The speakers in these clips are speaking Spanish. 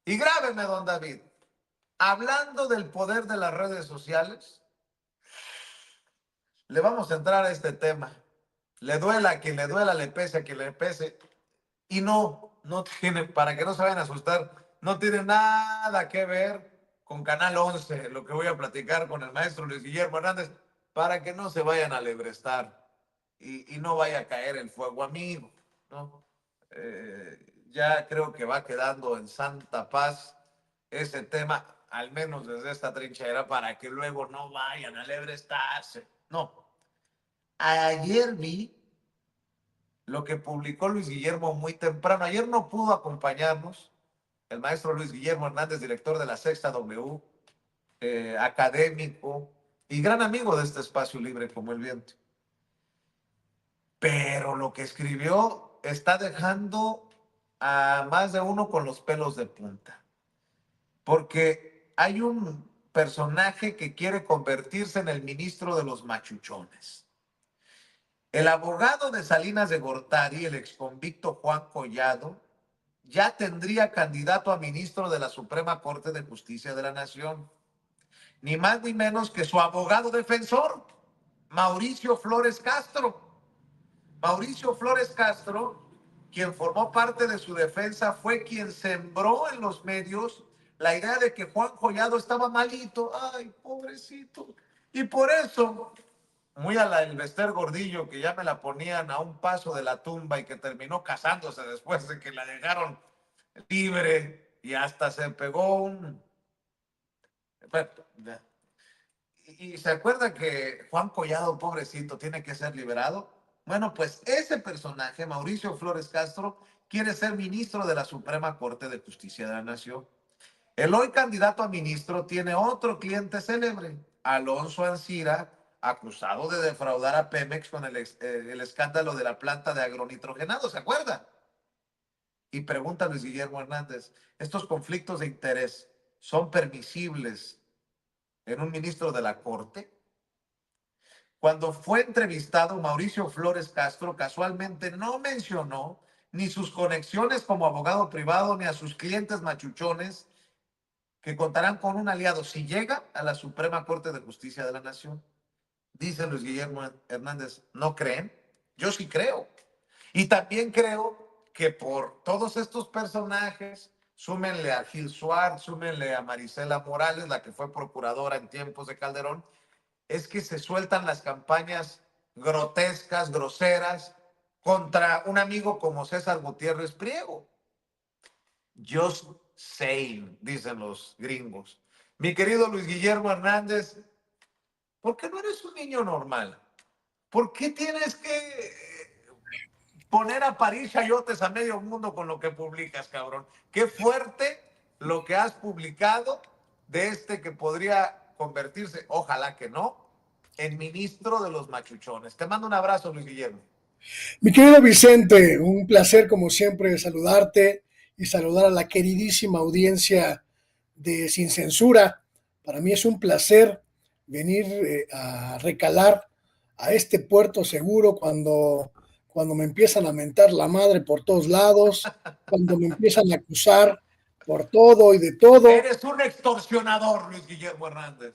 Y grábeme, don David, hablando del poder de las redes sociales, le vamos a entrar a este tema. Le duela a quien le duela, le pese a quien le pese. Y no tiene, para que no se vayan a asustar, no tiene nada que ver con Canal 11, lo que voy a platicar con el maestro Luis Guillermo Hernández, para que no se vayan a alebrestar y no vaya a caer el fuego amigo, ¿no? Ya creo que va quedando en santa paz ese tema, al menos desde esta trinchera, para que luego no vayan a alebrestarse. No. Ayer vi lo que publicó Luis Guillermo muy temprano. Ayer no pudo acompañarnos el maestro Luis Guillermo Hernández, director de la Sexta W, académico y gran amigo de este espacio libre como el viento. Pero lo que escribió está dejando a más de uno con los pelos de punta. Porque hay un personaje que quiere convertirse en el ministro de los machuchones. El abogado de Salinas de Gortari, el exconvicto Juan Collado, ya tendría candidato a ministro de la Suprema Corte de Justicia de la Nación. Ni más ni menos que su abogado defensor, Mauricio Flores Castro. Mauricio Flores Castro, quien formó parte de su defensa, fue quien sembró en los medios la idea de que Juan Collado estaba malito. Ay, pobrecito. Y por eso, muy a la Elvester Gordillo, que ya me la ponían a un paso de la tumba y que terminó casándose después de que la dejaron libre y hasta se pegó un... Y se acuerda que Juan Collado, pobrecito, tiene que ser liberado. Bueno, pues ese personaje, Mauricio Flores Castro, quiere ser ministro de la Suprema Corte de Justicia de la Nación. El hoy candidato a ministro tiene otro cliente célebre, Alonso Ancira, acusado de defraudar a Pemex con el escándalo de la planta de agronitrogenado, ¿se acuerda? Y pregunta Luis Guillermo Hernández, ¿estos conflictos de interés son permisibles en un ministro de la Corte? Cuando fue entrevistado, Mauricio Flores Castro casualmente no mencionó ni sus conexiones como abogado privado ni a sus clientes machuchones que contarán con un aliado si llega a la Suprema Corte de Justicia de la Nación. Dice Luis Guillermo Hernández, ¿no creen? Yo sí creo. Y también creo que por todos estos personajes, súmenle a Gil Suárez, súmenle a Marisela Morales, la que fue procuradora en tiempos de Calderón, es que se sueltan las campañas grotescas, groseras, contra un amigo como César Gutiérrez Priego. Just saying, dicen los gringos. Mi querido Luis Guillermo Hernández, ¿por qué no eres un niño normal? ¿Por qué tienes que poner a parir chayotes a medio mundo con lo que publicas, cabrón? Qué fuerte lo que has publicado de este que podría convertirse, ojalá que no, en ministro de los machuchones. Te mando un abrazo, Luis Guillermo. Mi querido Vicente, un placer como siempre saludarte y saludar a la queridísima audiencia de Sin Censura. Para mí es un placer venir a recalar a este puerto seguro cuando me empiezan a mentar la madre por todos lados, cuando me empiezan a acusar por todo y de todo. Eres un extorsionador, Luis Guillermo Hernández.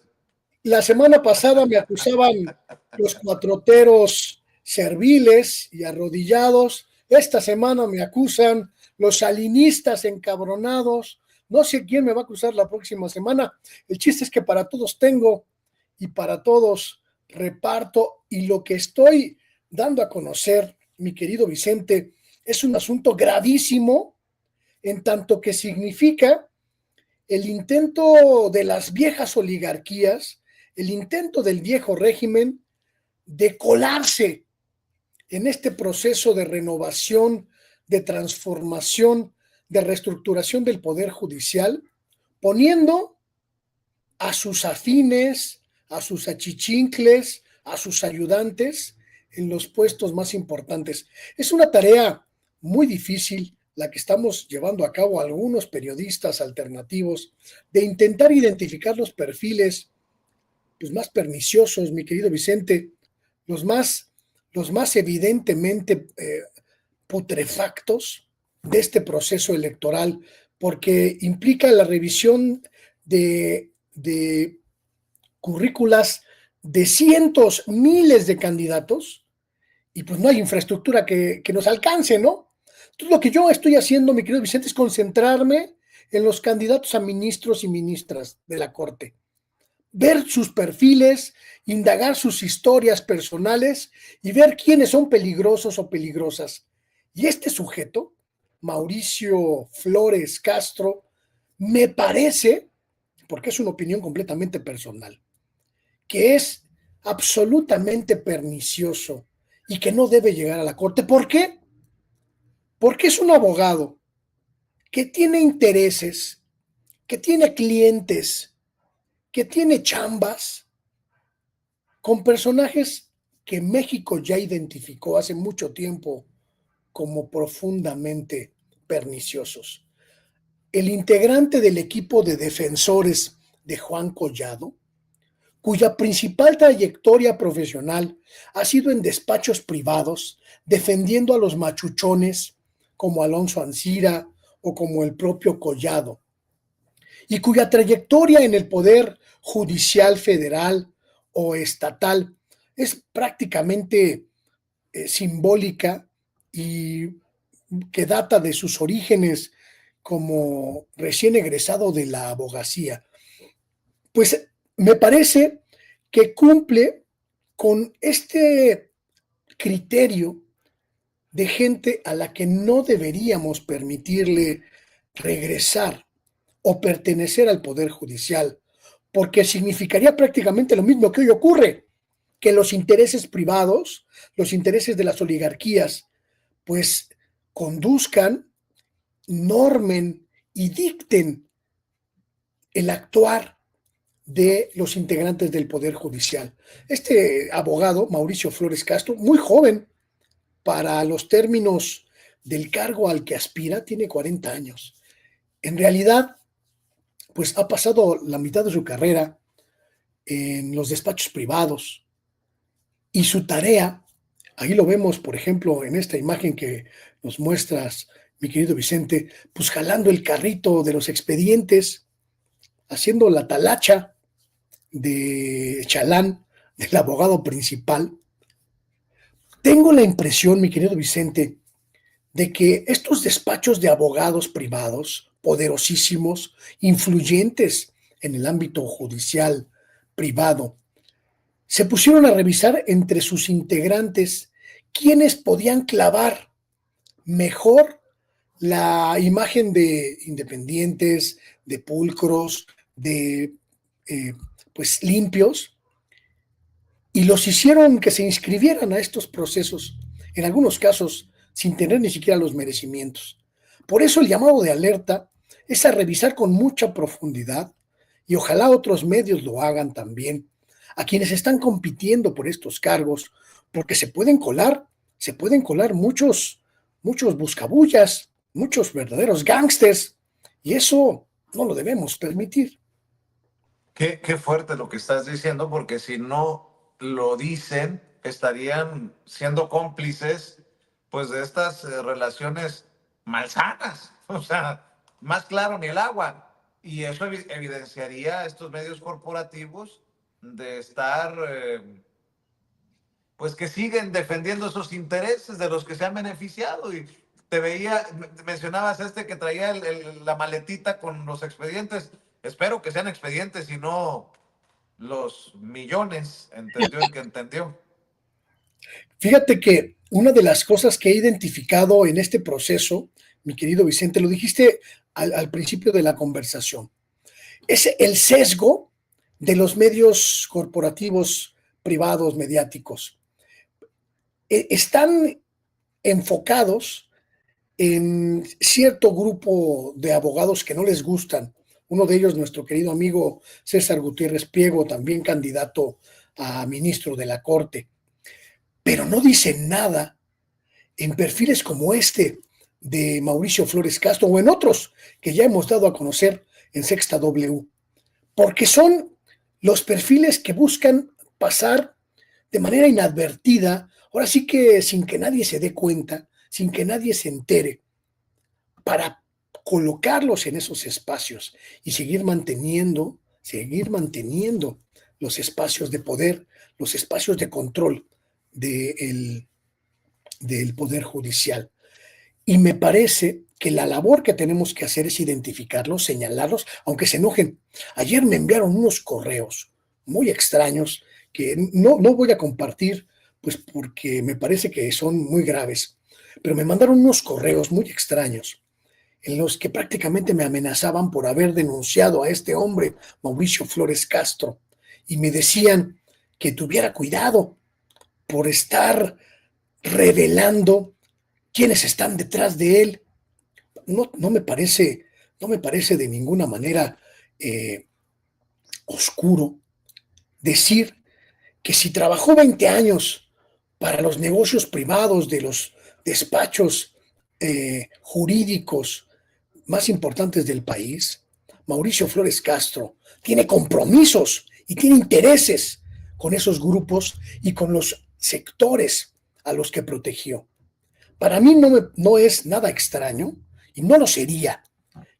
La semana pasada me acusaban los cuatroteros serviles y arrodillados. Esta semana me acusan los salinistas encabronados. No sé quién me va a acusar la próxima semana. El chiste es que para todos tengo y para todos reparto. Y lo que estoy dando a conocer, mi querido Vicente, es un asunto gravísimo en tanto que significa el intento de las viejas oligarquías, el intento del viejo régimen de colarse en este proceso de renovación, de transformación, de reestructuración del Poder Judicial, poniendo a sus afines, a sus achichincles, a sus ayudantes en los puestos más importantes. Es una tarea muy difícil la que estamos llevando a cabo algunos periodistas alternativos, de intentar identificar los perfiles pues, más perniciosos, mi querido Vicente, los más evidentemente putrefactos de este proceso electoral porque implica la revisión de currículas de cientos, miles de candidatos, y pues no hay infraestructura que nos alcance, ¿no? Entonces lo que yo estoy haciendo, mi querido Vicente, es concentrarme en los candidatos a ministros y ministras de la Corte, ver sus perfiles, indagar sus historias personales y ver quiénes son peligrosos o peligrosas. Y este sujeto, Mauricio Flores Castro, me parece, porque es una opinión completamente personal, que es absolutamente pernicioso y que no debe llegar a la Corte. ¿Por qué? Porque es un abogado que tiene intereses, que tiene clientes, que tiene chambas con personajes que México ya identificó hace mucho tiempo como profundamente perniciosos. El integrante del equipo de defensores de Juan Collado, cuya principal trayectoria profesional ha sido en despachos privados, defendiendo a los machuchones como Alonso Ancira o como el propio Collado, y cuya trayectoria en el Poder Judicial Federal o estatal es prácticamente simbólica y que data de sus orígenes como recién egresado de la abogacía. Pues me parece que cumple con este criterio de gente a la que no deberíamos permitirle regresar o pertenecer al Poder Judicial, porque significaría prácticamente lo mismo que hoy ocurre, que los intereses privados, los intereses de las oligarquías, pues conduzcan, normen y dicten el actuar de los integrantes del Poder Judicial. Este abogado, Mauricio Flores Castro, muy joven para los términos del cargo al que aspira, tiene 40 años. En realidad, pues ha pasado la mitad de su carrera en los despachos privados y su tarea, ahí lo vemos, por ejemplo, en esta imagen que nos muestras, mi querido Vicente, pues jalando el carrito de los expedientes, haciendo la talacha de chalán del abogado principal. Tengo la impresión, mi querido Vicente, de que estos despachos de abogados privados, poderosísimos, influyentes en el ámbito judicial privado, se pusieron a revisar entre sus integrantes quiénes podían clavar mejor la imagen de independientes, de pulcros, de pues limpios, y los hicieron que se inscribieran a estos procesos, en algunos casos sin tener ni siquiera los merecimientos. Por eso el llamado de alerta es a revisar con mucha profundidad, y ojalá otros medios lo hagan también, a quienes están compitiendo por estos cargos, porque se pueden colar muchos buscabullas, muchos verdaderos gángsters, y eso no lo debemos permitir. Qué fuerte lo que estás diciendo, porque si no lo dicen, estarían siendo cómplices, pues, de estas relaciones malsanas. O sea, más claro ni el agua. Y eso evidenciaría a estos medios corporativos de estar, pues, que siguen defendiendo esos intereses de los que se han beneficiado. Y te veía, mencionabas que traía la maletita con los expedientes. Espero que sean expedientes y no los millones, entendió el que entendió. Fíjate que una de las cosas que he identificado en este proceso, mi querido Vicente, lo dijiste al principio de la conversación, es el sesgo de los medios corporativos privados mediáticos. Están enfocados en cierto grupo de abogados que no les gustan. Uno de ellos, nuestro querido amigo César Gutiérrez Priego, también candidato a ministro de la Corte, pero no dicen nada en perfiles como este de Mauricio Flores Castro o en otros que ya hemos dado a conocer en Sexta W, porque son los perfiles que buscan pasar de manera inadvertida, ahora sí que sin que nadie se dé cuenta, sin que nadie se entere, para colocarlos en esos espacios y seguir manteniendo los espacios de poder, los espacios de control del Poder Judicial. Y me parece que la labor que tenemos que hacer es identificarlos, señalarlos, aunque se enojen. Ayer me enviaron unos correos muy extraños que no voy a compartir, pues porque me parece que son muy graves, pero me mandaron unos correos muy extraños en los que prácticamente me amenazaban por haber denunciado a este hombre, Mauricio Flores Castro, y me decían que tuviera cuidado por estar revelando quiénes están detrás de él. No me parece, no me parece de ninguna manera oscuro decir que si trabajó 20 años para los negocios privados de los despachos jurídicos más importantes del país, Mauricio Flores Castro tiene compromisos y tiene intereses con esos grupos y con los sectores a los que protegió. Para mí no es nada extraño, y no lo sería,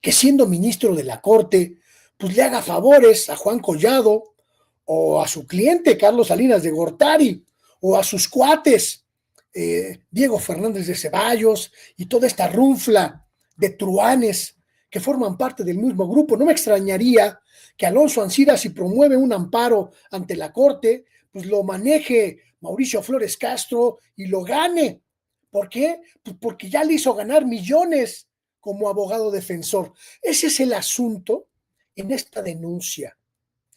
que siendo ministro de la Corte, pues le haga favores a Juan Collado o a su cliente Carlos Salinas de Gortari o a sus cuates Diego Fernández de Ceballos y toda esta runfla de truanes que forman parte del mismo grupo. No me extrañaría que Alonso Ancira, si promueve un amparo ante la Corte, pues lo maneje Mauricio Flores Castro y lo gane. ¿Por qué? Pues porque ya le hizo ganar millones como abogado defensor. Ese es el asunto en esta denuncia.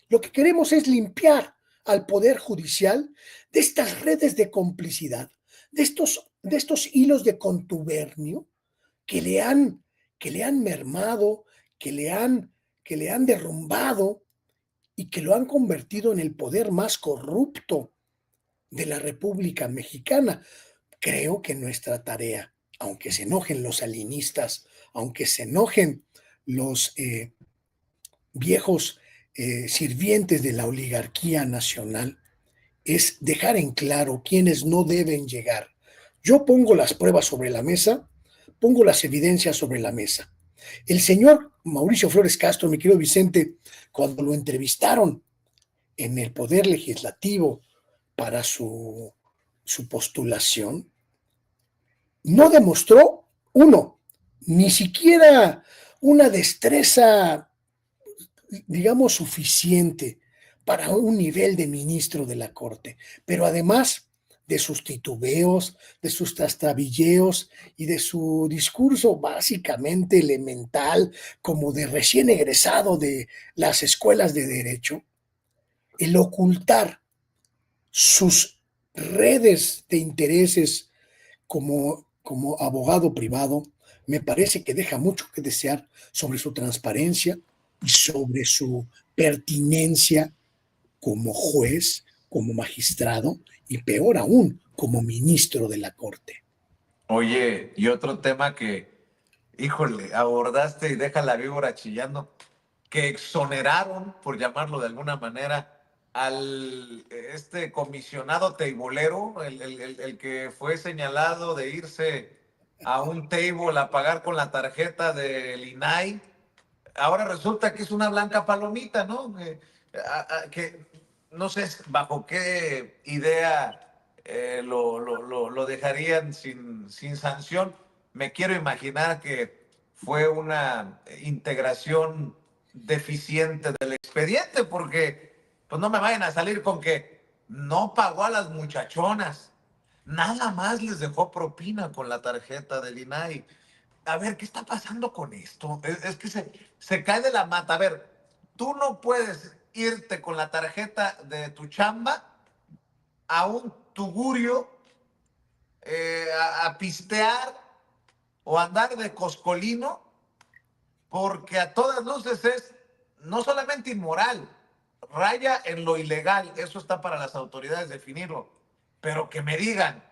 Lo que queremos es limpiar al Poder Judicial de estas redes de complicidad, de estos hilos de contubernio que le han mermado, que le han derrumbado y que lo han convertido en el poder más corrupto de la República Mexicana. Creo que nuestra tarea, aunque se enojen los salinistas, aunque se enojen los viejos sirvientes de la oligarquía nacional, es dejar en claro quiénes no deben llegar. Yo pongo las pruebas sobre la mesa, pongo las evidencias sobre la mesa. El señor Mauricio Flores Castro, mi querido Vicente, cuando lo entrevistaron en el Poder Legislativo para su postulación, no demostró, ni siquiera una destreza, digamos, suficiente para un nivel de ministro de la Corte, pero además de sus titubeos, de sus trastabilleos y de su discurso básicamente elemental, como de recién egresado de las escuelas de derecho, el ocultar sus redes de intereses como abogado privado, me parece que deja mucho que desear sobre su transparencia y sobre su pertinencia como juez, como magistrado y peor aún, como ministro de la Corte. Oye, y otro tema que, híjole, abordaste y deja la víbora chillando, que exoneraron, por llamarlo de alguna manera, al comisionado teibolero, el que fue señalado de irse a un table a pagar con la tarjeta del INAI. Ahora resulta que es una blanca palomita, ¿no? Que no sé bajo qué idea lo dejarían sin sanción. Me quiero imaginar que fue una integración deficiente del expediente, porque pues no me vayan a salir con que no pagó a las muchachonas, nada más les dejó propina con la tarjeta del INAI. A ver, ¿qué está pasando con esto? Es que se cae de la mata. A ver, tú no puedes irte con la tarjeta de tu chamba a un tugurio a pistear o andar de coscolino, porque a todas luces es no solamente inmoral, raya en lo ilegal. Eso está para las autoridades definirlo. Pero que me digan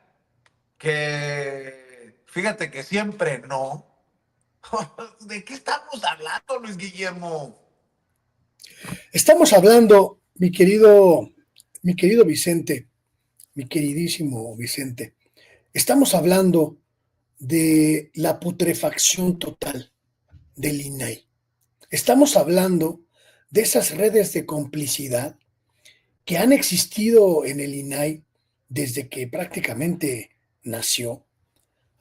que, fíjate que siempre no. ¿De qué estamos hablando, Luis Guillermo? Estamos hablando, mi querido Vicente, mi queridísimo Vicente, estamos hablando de la putrefacción total del INAI. Estamos hablando de esas redes de complicidad que han existido en el INAI desde que prácticamente nació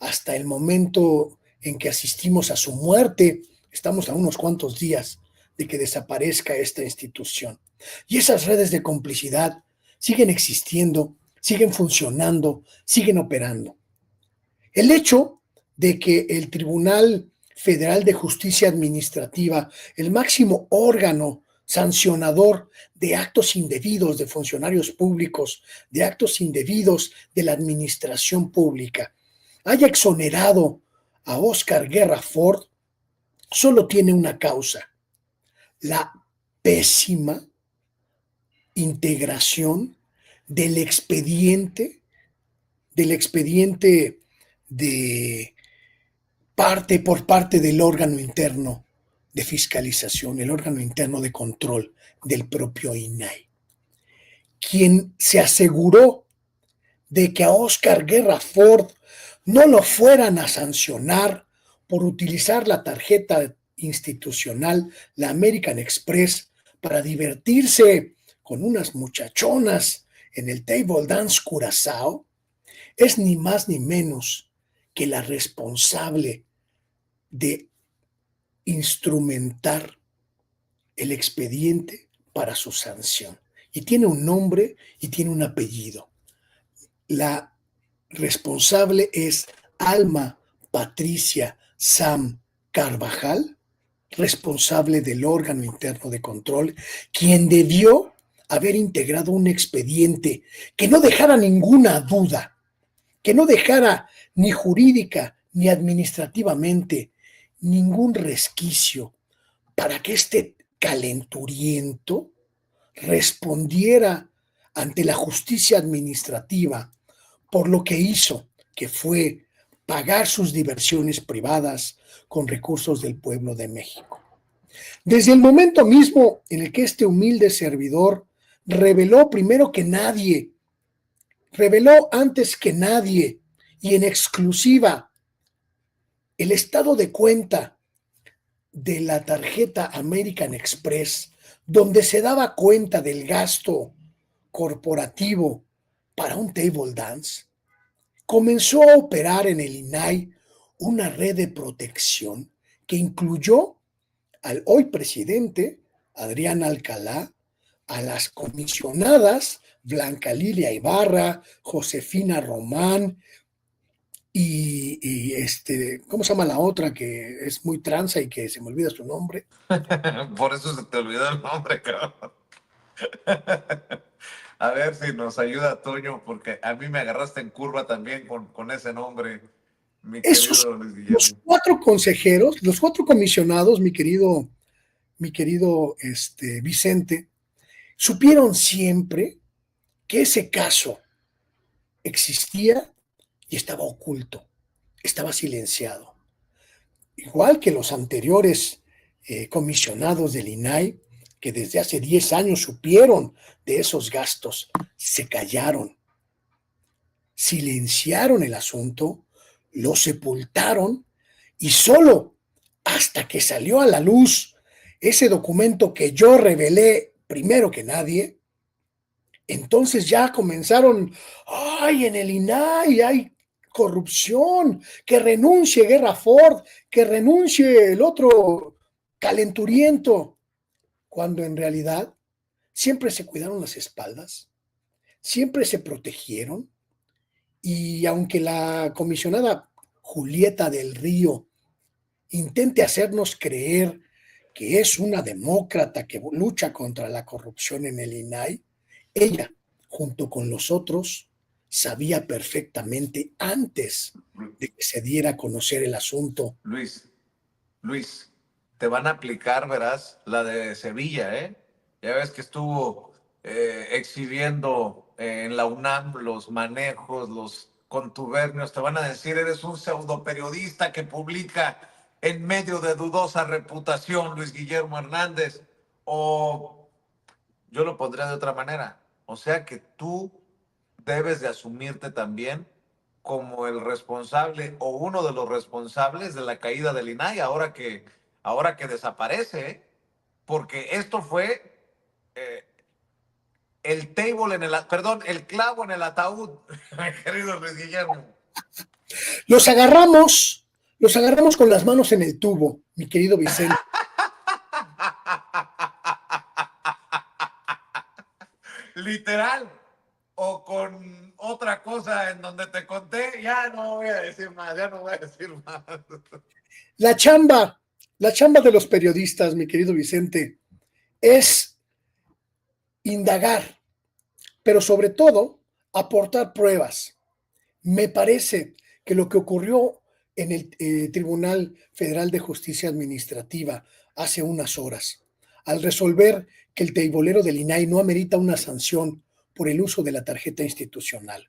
hasta el momento en que asistimos a su muerte. Estamos a unos cuantos días de que desaparezca esta institución. Y esas redes de complicidad siguen existiendo, siguen funcionando, siguen operando. El hecho de que el Tribunal Federal de Justicia Administrativa, el máximo órgano sancionador de actos indebidos de funcionarios públicos, de actos indebidos de la administración pública, haya exonerado a Oscar Guerra Ford, solo tiene una causa: la pésima integración del expediente, de por parte del órgano interno de fiscalización, el órgano interno de control del propio INAI, quien se aseguró de que a Oscar Guerra Ford no lo fueran a sancionar por utilizar la tarjeta institucional, la American Express, para divertirse con unas muchachonas en el Table Dance Curazao, es ni más ni menos que la responsable de instrumentar el expediente para su sanción. Y tiene un nombre y tiene un apellido. La responsable es Alma Patricia Sam Carvajal, responsable del órgano interno de control, quien debió haber integrado un expediente que no dejara ninguna duda, que no dejara ni jurídica ni administrativamente ningún resquicio para que este calenturiento respondiera ante la justicia administrativa por lo que hizo, que fue pagar sus diversiones privadas con recursos del pueblo de México. Desde el momento mismo en el que este humilde servidor reveló primero que nadie, reveló antes que nadie y en exclusiva el estado de cuenta de la tarjeta American Express, donde se daba cuenta del gasto corporativo para un table dance, comenzó a operar en el INAI una red de protección que incluyó al hoy presidente Adrián Alcalá, a las comisionadas Blanca Lilia Ibarra, Josefina Román ¿cómo se llama la otra que es muy tranza y que se me olvida su nombre? Por eso se te olvidó el nombre, cabrón. A ver si nos ayuda Toño, porque a mí me agarraste en curva también con ese nombre, mi Esos, querido Luis los Guillermo. 4 consejeros, los 4 comisionados, mi querido Vicente, supieron siempre que ese caso existía y estaba oculto, estaba silenciado. Igual que los anteriores comisionados del INAI, que desde hace 10 años supieron de esos gastos, se callaron, silenciaron el asunto, lo sepultaron y solo hasta que salió a la luz ese documento que yo revelé primero que nadie, entonces ya comenzaron: ay, en el INAI hay corrupción, que renuncie Guerra Ford, que renuncie el otro calenturiento, cuando en realidad siempre se cuidaron las espaldas, siempre se protegieron, y aunque la comisionada Julieta del Río intente hacernos creer que es una demócrata que lucha contra la corrupción en el INAI, ella, junto con los otros, sabía perfectamente antes de que se diera a conocer el asunto. Luis, te van a aplicar, verás, la de Sevilla, ¿eh? Ya ves que estuvo exhibiendo en la UNAM los manejos, los contubernios. Te van a decir, eres un pseudo periodista que publica en medio de dudosa reputación, Luis Guillermo Hernández. O yo lo pondría de otra manera. O sea que tú debes de asumirte también como el responsable o uno de los responsables de la caída del INAI, ahora que ahora que desaparece, ¿eh? Porque esto fue eh, el table en el, perdón, el clavo en el ataúd, mi querido Luis Guillermo. Los agarramos con las manos en el tubo, mi querido Vicente. Literal. O con otra cosa en donde te conté, ya no voy a decir más, ya no voy a decir más. La chamba, la chamba de los periodistas, mi querido Vicente, es indagar, pero sobre todo aportar pruebas. Me parece que lo que ocurrió en el Tribunal Federal de Justicia Administrativa hace unas horas, al resolver que el teibolero del INAI no amerita una sanción por el uso de la tarjeta institucional,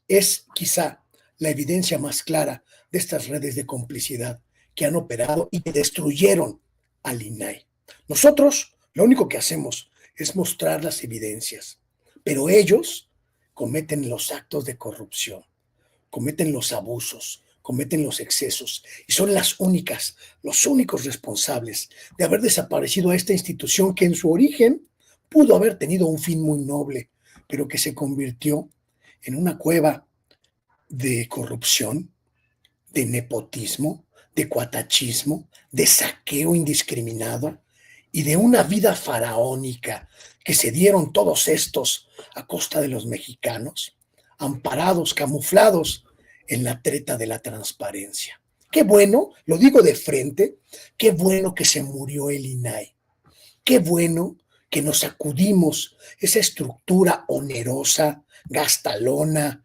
es quizá la evidencia más clara de estas redes de complicidad que han operado y que destruyeron al INAI. Nosotros lo único que hacemos es mostrar las evidencias, pero ellos cometen los actos de corrupción, cometen los abusos, cometen los excesos y son los únicos responsables de haber desaparecido a esta institución que en su origen pudo haber tenido un fin muy noble, pero que se convirtió en una cueva de corrupción, de nepotismo, de cuatachismo, de saqueo indiscriminado y de una vida faraónica que se dieron todos estos a costa de los mexicanos, amparados, camuflados en la treta de la transparencia. Qué bueno, lo digo de frente, qué bueno que se murió el INAI, qué bueno que nos sacudimos esa estructura onerosa, gastalona,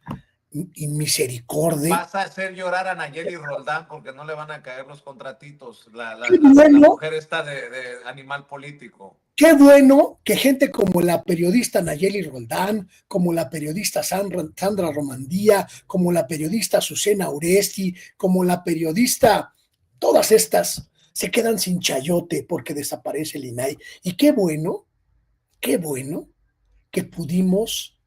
inmisericordia. Vas a hacer llorar a Nayeli Roldán porque no le van a caer los contratitos. Qué La bueno, mujer está de animal político. qué bueno que gente como la periodista Nayeli Roldán, como la periodista Sandra Romandía, como la periodista Azucena Oresti, como la periodista, todas estas se quedan sin chayote porque desaparece el INAI. Y qué bueno que pudimos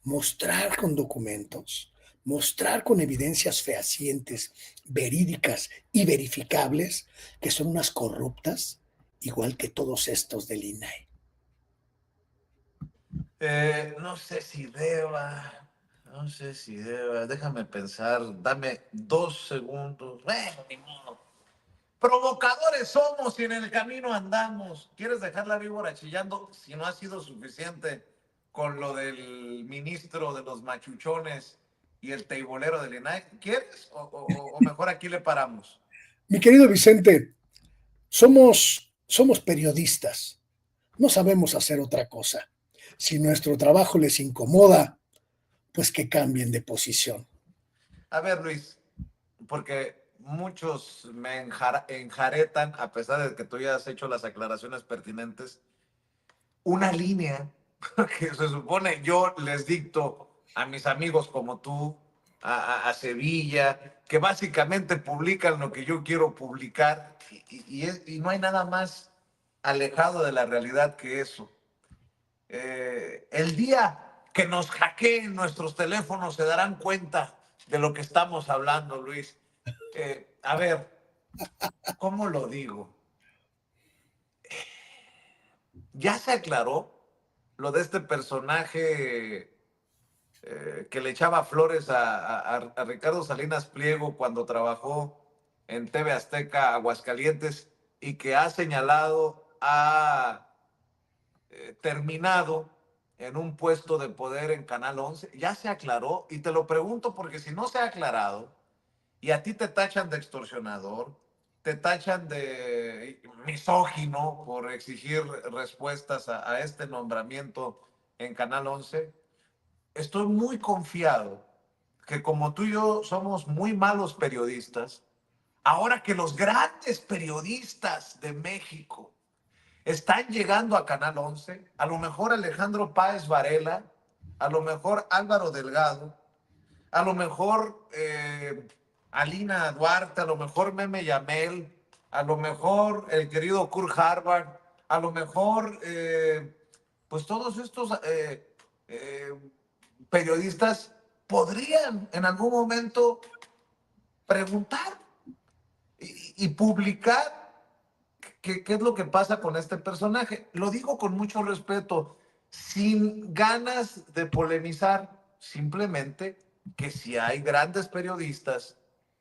mostrar con documentos, mostrar con evidencias fehacientes, verídicas y verificables que son unas corruptas, igual que todos estos del INAI. No sé si deba, déjame pensar, dame 2 segundos. Bueno, ni modo. Provocadores somos y en el camino andamos. ¿Quieres dejar la víbora chillando si no ha sido suficiente con lo del ministro de los machuchones y el teibolero del INAI? ¿Quieres? O mejor aquí le paramos. Mi querido Vicente, somos periodistas, no sabemos hacer otra cosa. Si nuestro trabajo les incomoda, pues que cambien de posición. A ver, Luis, porque muchos me enjaretan, a pesar de que tú ya has hecho las aclaraciones pertinentes, una línea que se supone yo les dicto a mis amigos como tú, a Sevilla, que básicamente publican lo que yo quiero publicar y no hay nada más alejado de la realidad que eso. El día que nos hackeen nuestros teléfonos se darán cuenta de lo que estamos hablando, Luis. A ver, ¿cómo lo digo? Ya se aclaró lo de este personaje que le echaba flores a Ricardo Salinas Pliego cuando trabajó en TV Azteca Aguascalientes y que ha señalado, ha terminado en un puesto de poder en Canal 11. Ya se aclaró y te lo pregunto porque si no se ha aclarado y a ti te tachan de extorsionador, te tachan de misógino por exigir respuestas a este nombramiento en Canal 11, estoy muy confiado que como tú y yo somos muy malos periodistas, ahora que los grandes periodistas de México están llegando a Canal 11, a lo mejor Alejandro Páez Varela, a lo mejor Álvaro Delgado, a lo mejor Alina Duarte, a lo mejor Meme Yamel, a lo mejor el querido Kurt Harvard, a lo mejor pues todos estos eh, periodistas podrían en algún momento preguntar y publicar ¿qué es lo que pasa con este personaje? Lo digo con mucho respeto, sin ganas de polemizar, simplemente que si hay grandes periodistas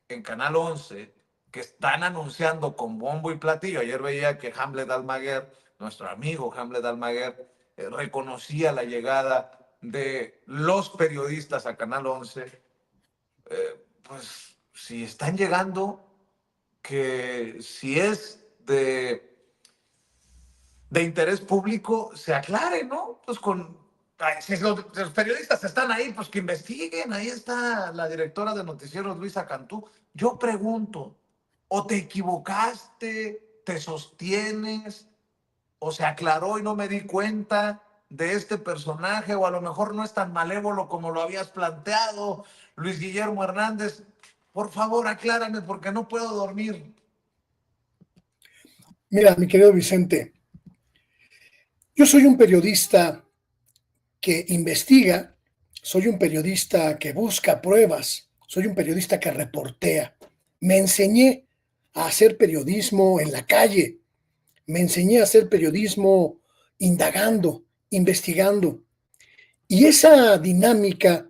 en Canal 11 que están anunciando con bombo y platillo. Ayer veía que Hamlet Almaguer, nuestro amigo Hamlet Almaguer, reconocía la llegada de los periodistas a Canal 11. Pues si están llegando, que si es de interés público, se aclare, ¿no? Pues si los periodistas están ahí, pues que investiguen. Ahí está la directora de noticieros, Luisa Cantú. Yo pregunto, ¿o te equivocaste, te sostienes, o se aclaró y no me di cuenta de este personaje, o a lo mejor no es tan malévolo como lo habías planteado, Luis Guillermo Hernández? Por favor, aclárame porque no puedo dormir. Mira, mi querido Vicente, yo soy un periodista que investiga, soy un periodista que busca pruebas, soy un periodista que reportea. Me enseñé a hacer periodismo en la calle, me enseñé a hacer periodismo indagando, investigando. Y esa dinámica,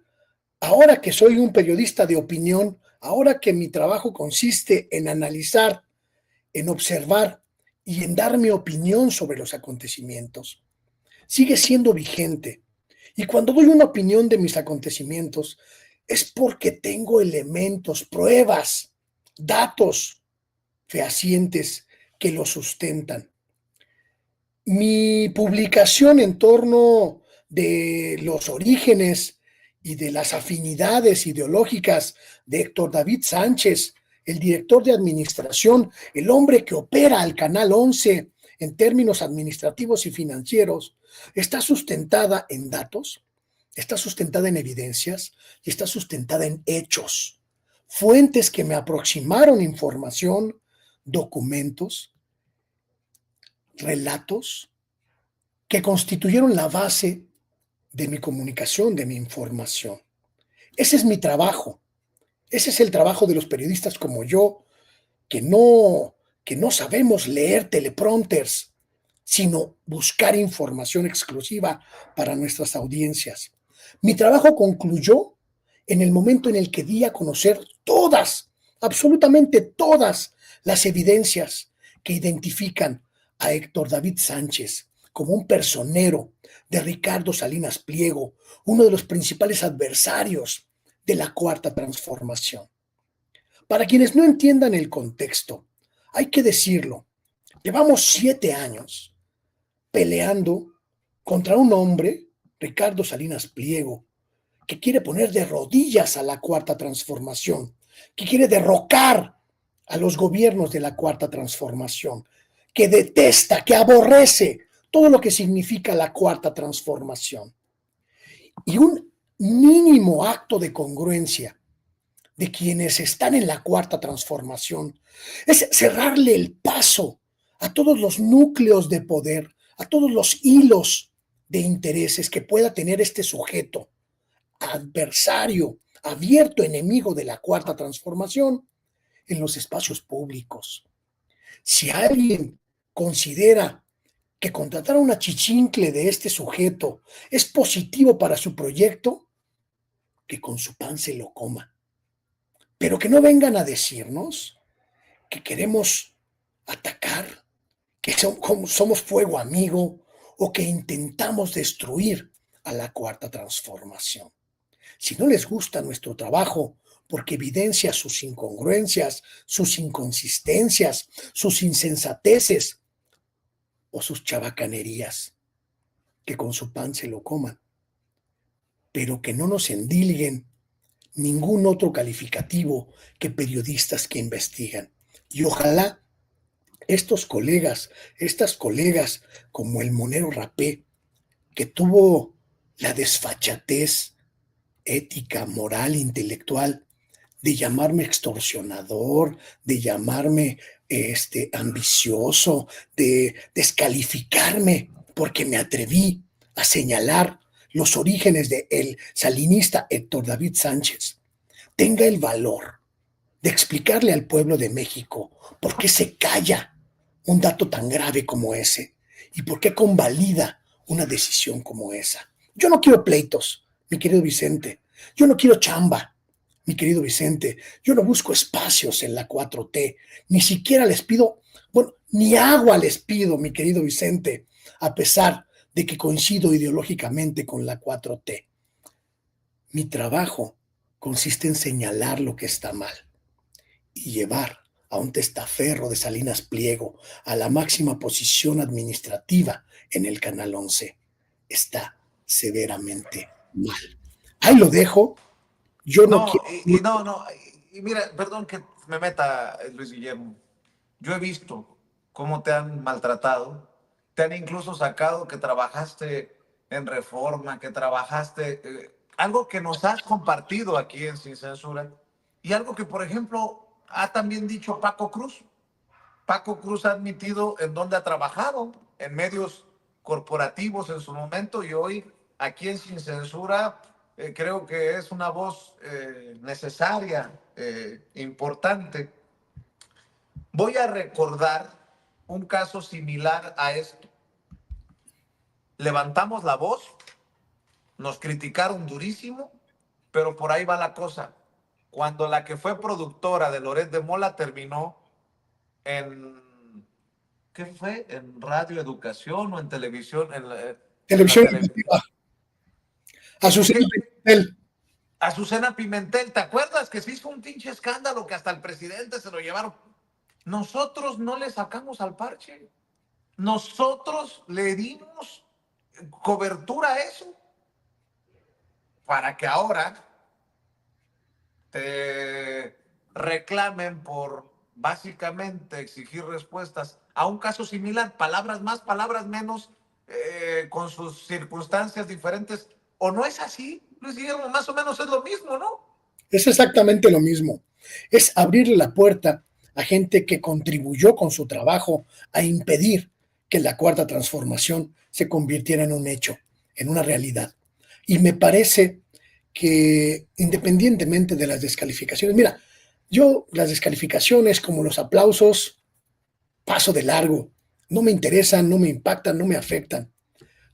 ahora que soy un periodista de opinión, ahora que mi trabajo consiste en analizar, en observar y en dar mi opinión sobre los acontecimientos, sigue siendo vigente. Y cuando doy una opinión de mis acontecimientos, es porque tengo elementos, pruebas, datos fehacientes que lo sustentan. Mi publicación en torno de los orígenes y de las afinidades ideológicas de Héctor David Sánchez, el director de administración, el hombre que opera al Canal 11 en términos administrativos y financieros, está sustentada en datos, está sustentada en evidencias y está sustentada en hechos. Fuentes que me aproximaron información, documentos, relatos que constituyeron la base de mi comunicación, de mi información. Ese es mi trabajo. Ese es el trabajo de los periodistas como yo, que no sabemos leer teleprompters, sino buscar información exclusiva para nuestras audiencias. Mi trabajo concluyó en el momento en el que di a conocer todas, absolutamente todas las evidencias que identifican a Héctor David Sánchez como un personero de Ricardo Salinas Pliego, uno de los principales adversarios de la Cuarta Transformación. Para quienes no entiendan el contexto, hay que decirlo, llevamos 7 años peleando contra un hombre, Ricardo Salinas Pliego, que quiere poner de rodillas a la Cuarta Transformación, que quiere derrocar a los gobiernos de la Cuarta Transformación, que detesta, que aborrece todo lo que significa la Cuarta Transformación. Y un mínimo acto de congruencia de quienes están en la Cuarta Transformación es cerrarle el paso a todos los núcleos de poder, a todos los hilos de intereses que pueda tener este sujeto, adversario, abierto enemigo de la Cuarta Transformación, en los espacios públicos. Si alguien considera que contratar a una chichincle de este sujeto es positivo para su proyecto, que con su pan se lo coma. Pero que no vengan a decirnos que queremos atacar, que somos fuego amigo o que intentamos destruir a la Cuarta Transformación. Si no les gusta nuestro trabajo porque evidencia sus incongruencias, sus inconsistencias, sus insensateces o sus chabacanerías, que con su pan se lo coman, pero que no nos endilguen ningún otro calificativo que periodistas que investigan. Y ojalá estos colegas, estas colegas como el Monero Rapé, que tuvo la desfachatez ética, moral, intelectual, de llamarme extorsionador, de llamarme ambicioso, de descalificarme, porque me atreví a señalar los orígenes del salinista Héctor David Sánchez, tenga el valor de explicarle al pueblo de México por qué se calla un dato tan grave como ese? ¿Y por qué convalida una decisión como esa? Yo no quiero pleitos, mi querido Vicente. Yo no quiero chamba, mi querido Vicente. Yo no busco espacios en la 4T. Ni siquiera les pido, bueno, ni agua les pido, mi querido Vicente, a pesar de que coincido ideológicamente con la 4T. Mi trabajo consiste en señalar lo que está mal y llevar a un testaferro de Salinas Pliego a la máxima posición administrativa en el Canal 11. Está severamente mal. Ahí lo dejo. Yo no No, quiero. y mira, perdón que me meta, Luis Guillermo. Yo he visto cómo te han maltratado, te han incluso sacado que trabajaste en Reforma, que trabajaste, algo que nos has compartido aquí en Sin Censura, y algo que, por ejemplo, ha también dicho Paco Cruz. Paco Cruz ha admitido en dónde ha trabajado, en medios corporativos en su momento, y hoy aquí en Sin Censura creo que es una voz necesaria, importante. Voy a recordar un caso similar a esto. Levantamos la voz, nos criticaron durísimo, pero por ahí va la cosa. Cuando la que fue productora de Loret de Mola terminó en, ¿qué fue? ¿En radio educación o en televisión? En la Televisión televisión. educativa. Azucena Pimentel. Azucena Pimentel, ¿te acuerdas que se hizo un pinche escándalo que hasta el presidente se lo llevaron? Nosotros no le sacamos al parche. Nosotros le dimos cobertura a eso para que ahora te reclamen por básicamente exigir respuestas a un caso similar, palabras más, palabras menos, con sus circunstancias diferentes. ¿O no es así, Luis Guillermo? Más o menos es lo mismo, ¿no? Es exactamente lo mismo. Es abrirle la puerta a gente que contribuyó con su trabajo a impedir que la cuarta transformación se convirtiera en un hecho, en una realidad. Y me parece que independientemente de las descalificaciones, mira, yo las descalificaciones como los aplausos paso de largo, no me interesan, no me impactan, no me afectan.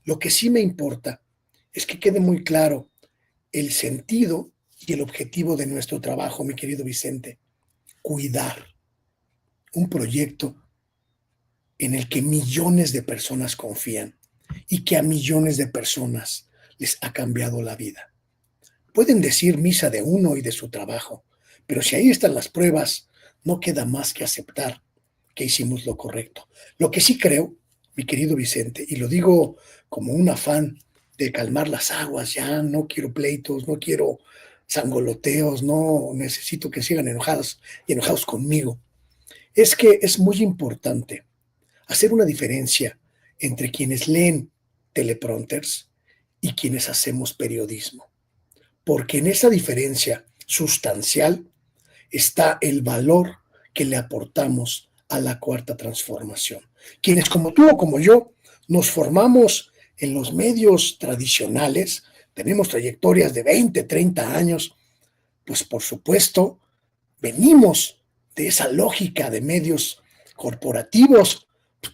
Lo que sí me importa es que quede muy claro el sentido y el objetivo de nuestro trabajo, mi querido Vicente, cuidar un proyecto en el que millones de personas confían y que a millones de personas les ha cambiado la vida. Pueden decir misa de uno y de su trabajo, pero si ahí están las pruebas, no queda más que aceptar que hicimos lo correcto. Lo que sí creo, mi querido Vicente, y lo digo como un afán de calmar las aguas, ya no quiero pleitos, no quiero sangoloteos, no necesito que sigan enojados y enojados conmigo, es que es muy importante hacer una diferencia entre quienes leen teleprompters y quienes hacemos periodismo, porque en esa diferencia sustancial está el valor que le aportamos a la cuarta transformación. Quienes como tú o como yo nos formamos en los medios tradicionales, tenemos trayectorias de 20, 30 años, pues por supuesto venimos de esa lógica de medios corporativos,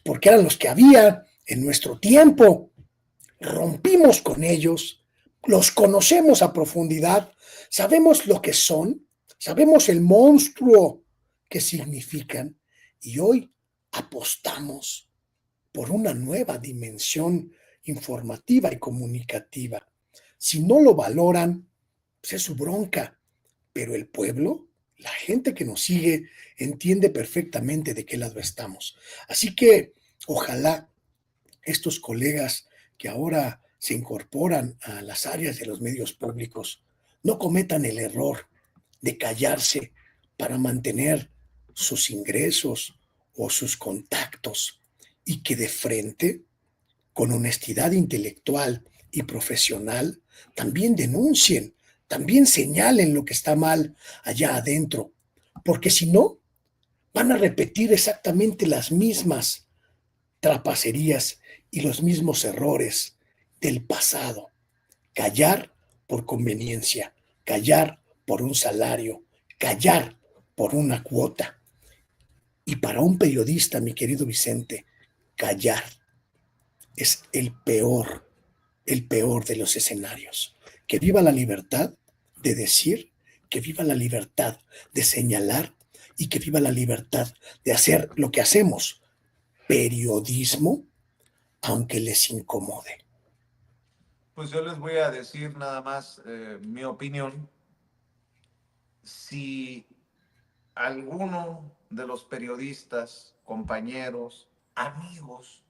porque eran los que había en nuestro tiempo. Rompimos con ellos, los conocemos a profundidad, sabemos lo que son, sabemos el monstruo que significan y hoy apostamos por una nueva dimensión informativa y comunicativa. Si no lo valoran, pues es su bronca, pero el pueblo, la gente que nos sigue, entiende perfectamente de qué lado estamos. Así que ojalá estos colegas que ahora se incorporan a las áreas de los medios públicos no cometan el error de callarse para mantener sus ingresos o sus contactos y que de frente, con honestidad intelectual y profesional, también denuncien, también señalen lo que está mal allá adentro, porque si no, van a repetir exactamente las mismas trapacerías y los mismos errores del pasado. Callar por conveniencia, callar por un salario, callar por una cuota. Y para un periodista, mi querido Vicente, callar es el peor de los escenarios. Que viva la libertad de decir, que viva la libertad de señalar y que viva la libertad de hacer lo que hacemos, periodismo, aunque les incomode. Pues yo les voy a decir nada más mi opinión. Si alguno de los periodistas, compañeros, amigos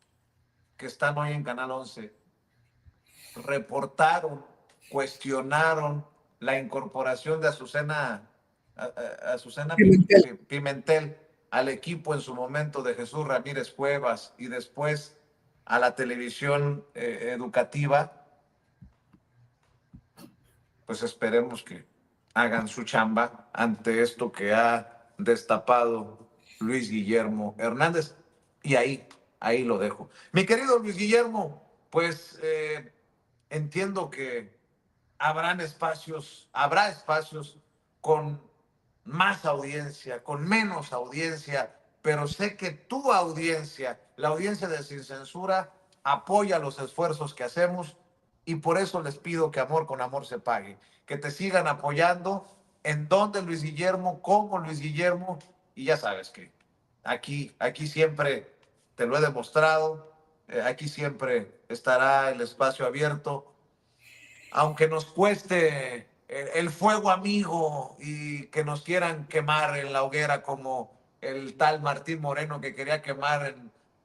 que están hoy en Canal 11 reportaron, cuestionaron la incorporación de Azucena Pimentel. Pimentel al equipo en su momento de Jesús Ramírez Cuevas y después a la televisión educativa, pues esperemos que hagan su chamba ante esto que ha destapado Luis Guillermo Hernández. Y ahí lo dejo. Mi querido Luis Guillermo, pues entiendo que habrá espacios con más audiencia, con menos audiencia, pero sé que tu audiencia, la audiencia de Sin Censura, apoya los esfuerzos que hacemos y por eso les pido que amor con amor se pague, que te sigan apoyando en donde Luis Guillermo, como Luis Guillermo, y ya sabes que aquí siempre te lo he demostrado, aquí siempre estará el espacio abierto aunque nos cueste el fuego amigo y que nos quieran quemar en la hoguera como el tal Martín Moreno que quería quemar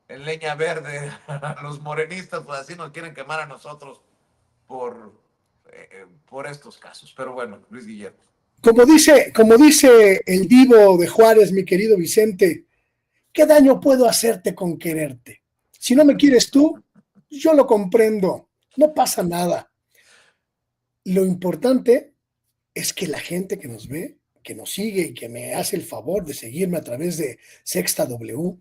en leña verde a los morenistas, pues así nos quieren quemar a nosotros por estos casos. Pero bueno, Luis Guillermo. Como dice el divo de Juárez, mi querido Vicente, ¿qué daño puedo hacerte con quererte? Si no me quieres tú, yo lo comprendo, no pasa nada. Lo importante es que la gente que nos ve, que nos sigue y que me hace el favor de seguirme a través de Sexta W,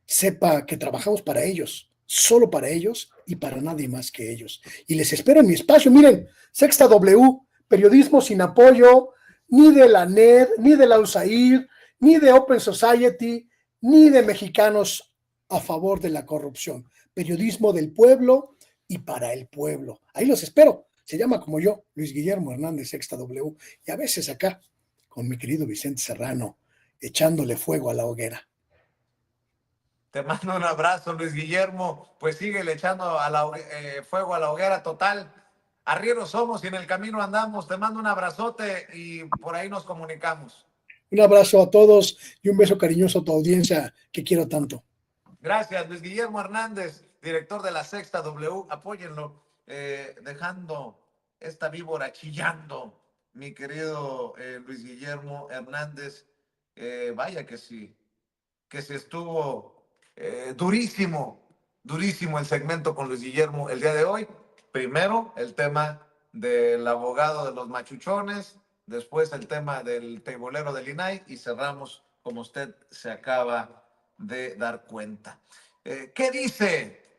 sepa que trabajamos para ellos, solo para ellos y para nadie más que ellos. Y les espero en mi espacio. Miren, Sexta W, periodismo sin apoyo, ni de la NED, ni de la USAID, ni de Open Society, ni de mexicanos a favor de la corrupción. Periodismo del pueblo y para el pueblo. Ahí los espero. Se llama como yo, Luis Guillermo Hernández, Sexta W, y a veces acá con mi querido Vicente Serrano, echándole fuego a la hoguera. Te mando un abrazo, Luis Guillermo. Pues sigue echando fuego a la hoguera total. Arrieros somos y en el camino andamos. Te mando un abrazote y por ahí nos comunicamos. Un abrazo a todos y un beso cariñoso a tu audiencia que quiero tanto. Gracias, Luis Guillermo Hernández, director de la Sexta W. Apóyenlo, dejando esta víbora chillando, mi querido Luis Guillermo Hernández. Vaya que sí estuvo durísimo el segmento con Luis Guillermo el día de hoy. Primero, el tema del abogado de los machuchones, después el tema del teibolero del INAI y cerramos como usted se acaba de dar cuenta. ¿Qué dice